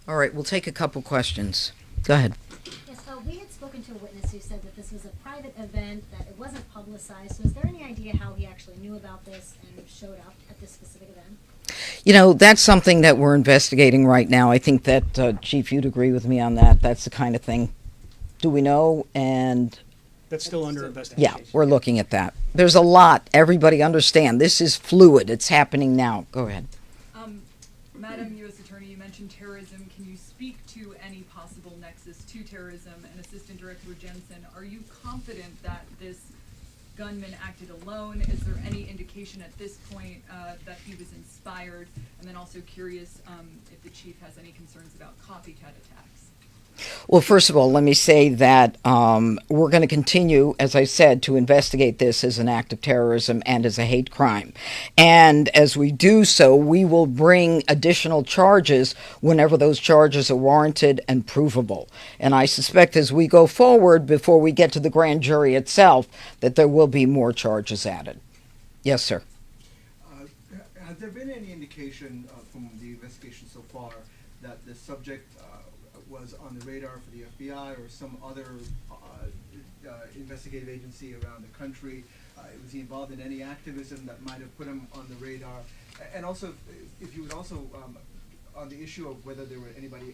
All right, we'll take a couple questions. Go ahead. Yes, we had spoken to a witness who said that this was a private event, that it wasn't publicized. So is there any idea how he actually knew about this and showed up at this specific event? You know, that's something that we're investigating right now. I think that, Chief, you'd agree with me on that. That's the kind of thing. Do we know? And That's still under investigation. yeah, we're looking at that. There's a lot. Everybody understand. This is fluid. It's happening now. Go ahead. Madam U.S. Attorney, you mentioned terrorism. Can you speak to any possible nexus to terrorism? And Assistant Director Jensen, are you confident that this gunman acted alone? Is there any indication at this point that he was inspired? And then also curious if the chief has any concerns about copycat attacks. Well, first of all, let me say that we're going to continue, as I said, to investigate this as an act of terrorism and as a hate crime. And as we do so, we will bring additional charges whenever those charges are warranted and provable. And I suspect as we go forward, before we get to the grand jury itself, that there will be more charges added. Yes, sir. Has there been any indication from the investigation so far that the subject was on the radar for the FBI or some other investigative agency around the country? Was he involved in any activism that might have put him on the radar? And also, if you would also, on the issue of whether there were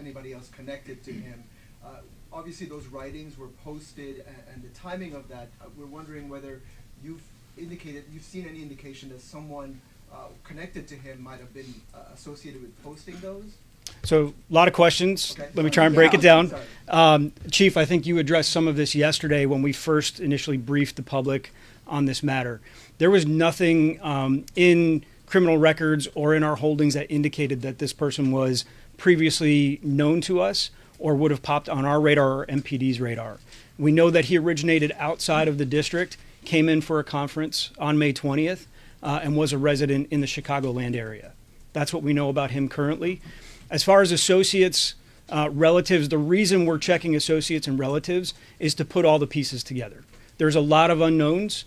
anybody else connected to him, obviously those writings were posted, and the timing of that, we're wondering whether you've seen any indication that someone connected to him might have been associated with posting those? So a lot of questions. Okay. Let me try and break it down. Sorry. Chief, I think you addressed some of this yesterday when we first initially briefed the public on this matter. There was nothing in criminal records or in our holdings that indicated that this person was previously known to us or would have popped on our radar or MPD's radar. We know that he originated outside of the district, came in for a conference on May 20th, and was a resident in the Chicagoland area. That's what we know about him currently. As far as associates, relatives, the reason we're checking associates and relatives is to put all the pieces together. There's a lot of unknowns.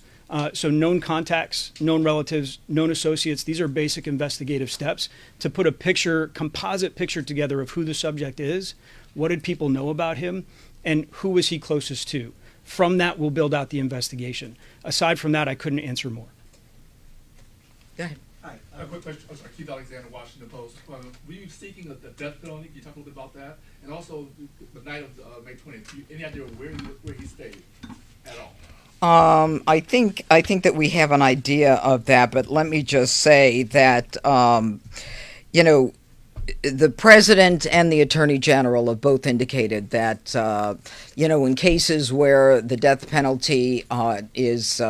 So known contacts, known relatives, known associates, these are basic investigative steps to put a picture, composite picture together of who the subject is, what did people know about him, and who was he closest to. From that, we'll build out the investigation. Aside from that, I couldn't answer more. Go ahead. Hi. A quick question. I'm sorry, Keith Alexander, Washington Post. Were you seeking the death penalty? Can you talk a little bit about that? And also, the night of May 20th, any idea where he stayed at all? I think that we have an idea of that, but let me just say that you know, the president and the attorney general have both indicated that you know, in cases where the death penalty is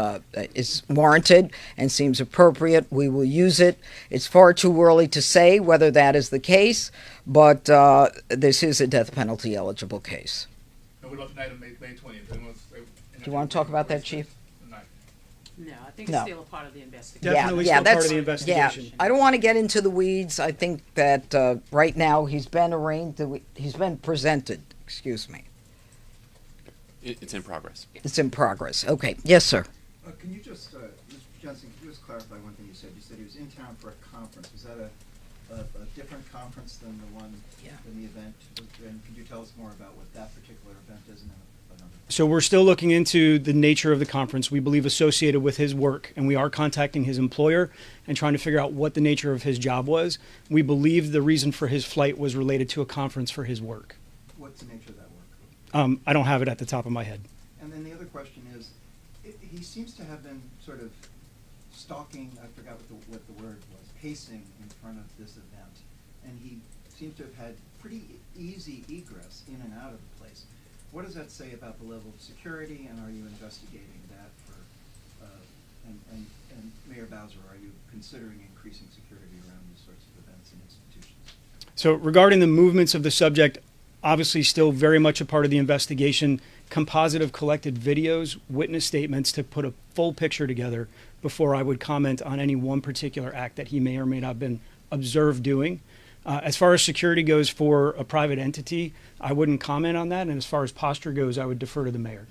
warranted and seems appropriate, we will use it. It's far too early to say whether that is the case, but this is a death penalty eligible case. And what about the night of May 20th? Do you want to talk about that, Chief? No, I think No. it's still a part of the investigation. Definitely still part that's of the investigation. Yeah, I don't want to get into the weeds. I think that right now he's been arraigned. He's been presented. Excuse me. It's in progress. It's in progress. Okay. Yes, sir. Can you just, Mr. Johnson, can you just clarify one thing you said? You said he was in town for a conference. Was that a different conference than the one, than the event? And could you tell us more about what that particular event is and then another? So we're still looking into the nature of the conference we believe associated with his work, and we are contacting his employer and trying to figure out what the nature of his job was. We believe the reason for his flight was related to a conference for his work. What's the nature of that work? I don't have it at the top of my head. And then the other question is, he seems to have been sort of stalking, I forgot what the word was, pacing in front of this event. And he seems to have had pretty easy egress in and out of the place. What does that say about the level of security, and are you investigating that for, and Mayor Bowser, are you considering increasing security around these sorts of events and institutions? So regarding the movements of the subject, obviously still very much a part of the investigation. Composite of collected videos, witness statements to put a full picture together before I would comment on any one particular act that he may or may not have been observed doing. As far as security goes for a private entity, I wouldn't comment on that. And as far as posture goes, I would defer to the mayor.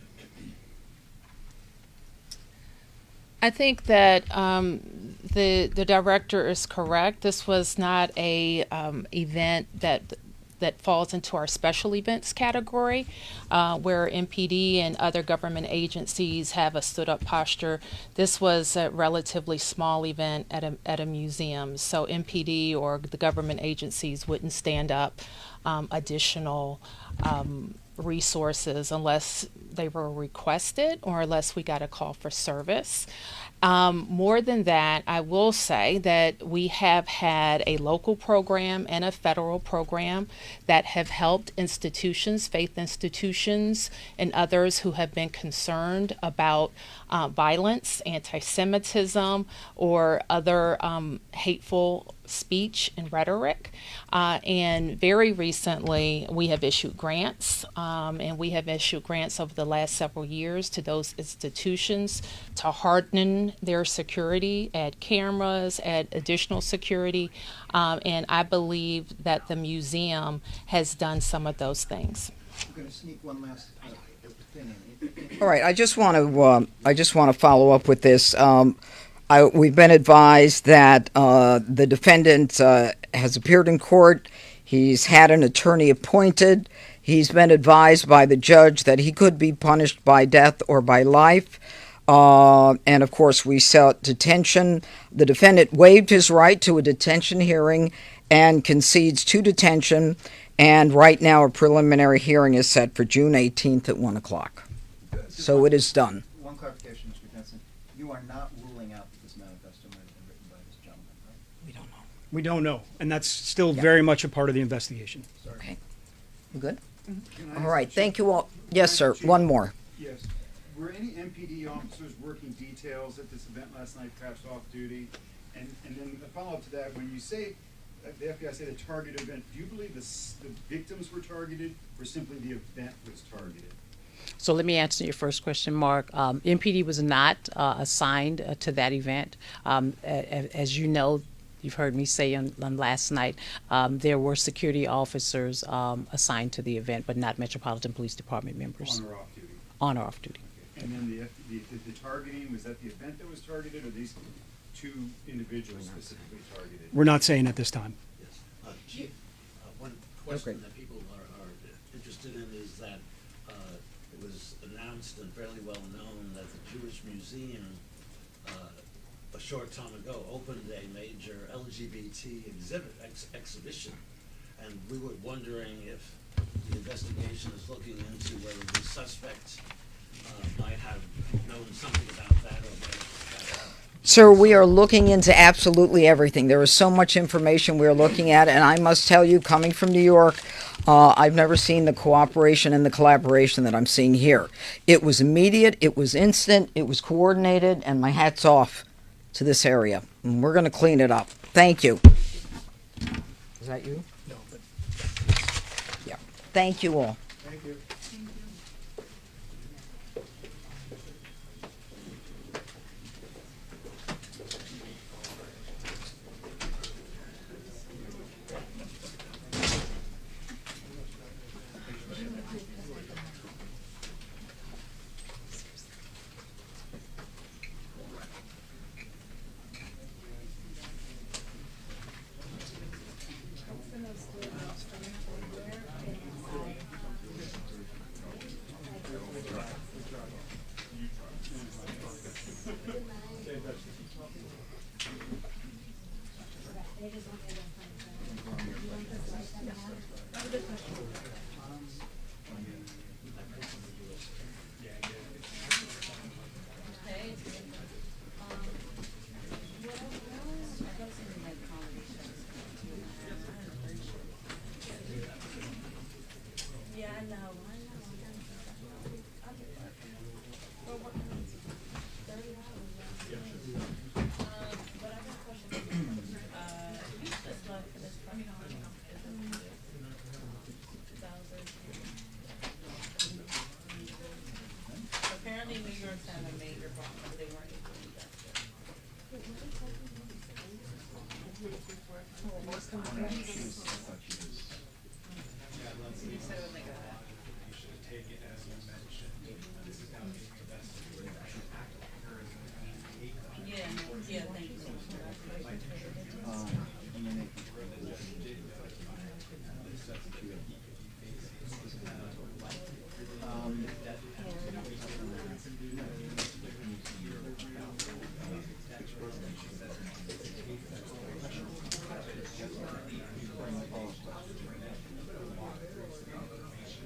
I think that the director is correct. This was not a event that that falls into our special events category, where MPD and other government agencies have a stood-up posture. This was a relatively small event at a museum, so MPD or the government agencies wouldn't stand up additional resources unless they were requested or unless we got a call for service. More than that, I will say that we have had a local program and a federal program that have helped institutions, faith institutions, and others who have been concerned about violence, anti-Semitism, or other hateful speech and rhetoric. And very recently, we have issued grants, and we have issued grants over the last several years to those institutions to harden their security, add cameras, add additional security. And I believe that the museum has done some of those things. I'm going to sneak one last thing in. All right, I just want to follow up with this. We've been advised that the defendant has appeared in court. He's had an attorney appointed. He's been advised by the judge that he could be punished by death or by life. And of course, we sought detention. The defendant waived his right to a detention hearing and concedes to detention. And right now, a preliminary hearing is set for June 18th at 1 o'clock. So it is done. One clarification, Mr. Benson. You are not ruling out that this manifesto might have been written by this gentleman, right? We don't know. We don't know, and that's still very much a part of the investigation. Okay. You good? Can I All ask right. a Thank chief- you all. Yes, sir. Chief? One more. Yes. Were any MPD officers working details at this event last night, perhaps off duty? And then a follow-up to that, when you say, the FBI said a targeted event, do you believe the victims were targeted or simply the event was targeted? So let me answer your first question, Mark. MPD was not assigned to that event. As you know, you've heard me say on last night, there were security officers assigned to the event, but not Metropolitan Police Department members. On or off duty? On or off duty. And then the targeting, was that the event that was targeted or these two individuals specifically targeted? We're not saying at this time. Yes. Chief, one question that people are interested in is that it was announced and fairly well known that the Jewish Museum a short time ago opened a major LGBT exhibition, and we were wondering if the investigation is looking into whether the suspects might have known something about that or might have. Sir, we are looking into absolutely everything. There is so much information we're looking at, and I must tell you, coming from New York, I've never seen the cooperation and the collaboration that I'm seeing here. It was immediate, it was instant, it was coordinated, and my hat's off to this area. And we're going to clean it up. Thank you. Is that you? No, but Yeah. Thank you all. Thank you.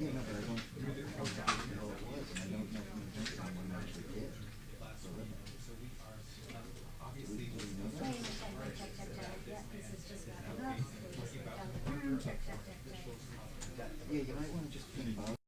Yeah, no, but I don't know exactly who it was, and I don't know who the event someone actually did. Do we know that? Yeah, this is just wrapping up. Please, down the room, check. Yeah, you might wanna just ping Bob.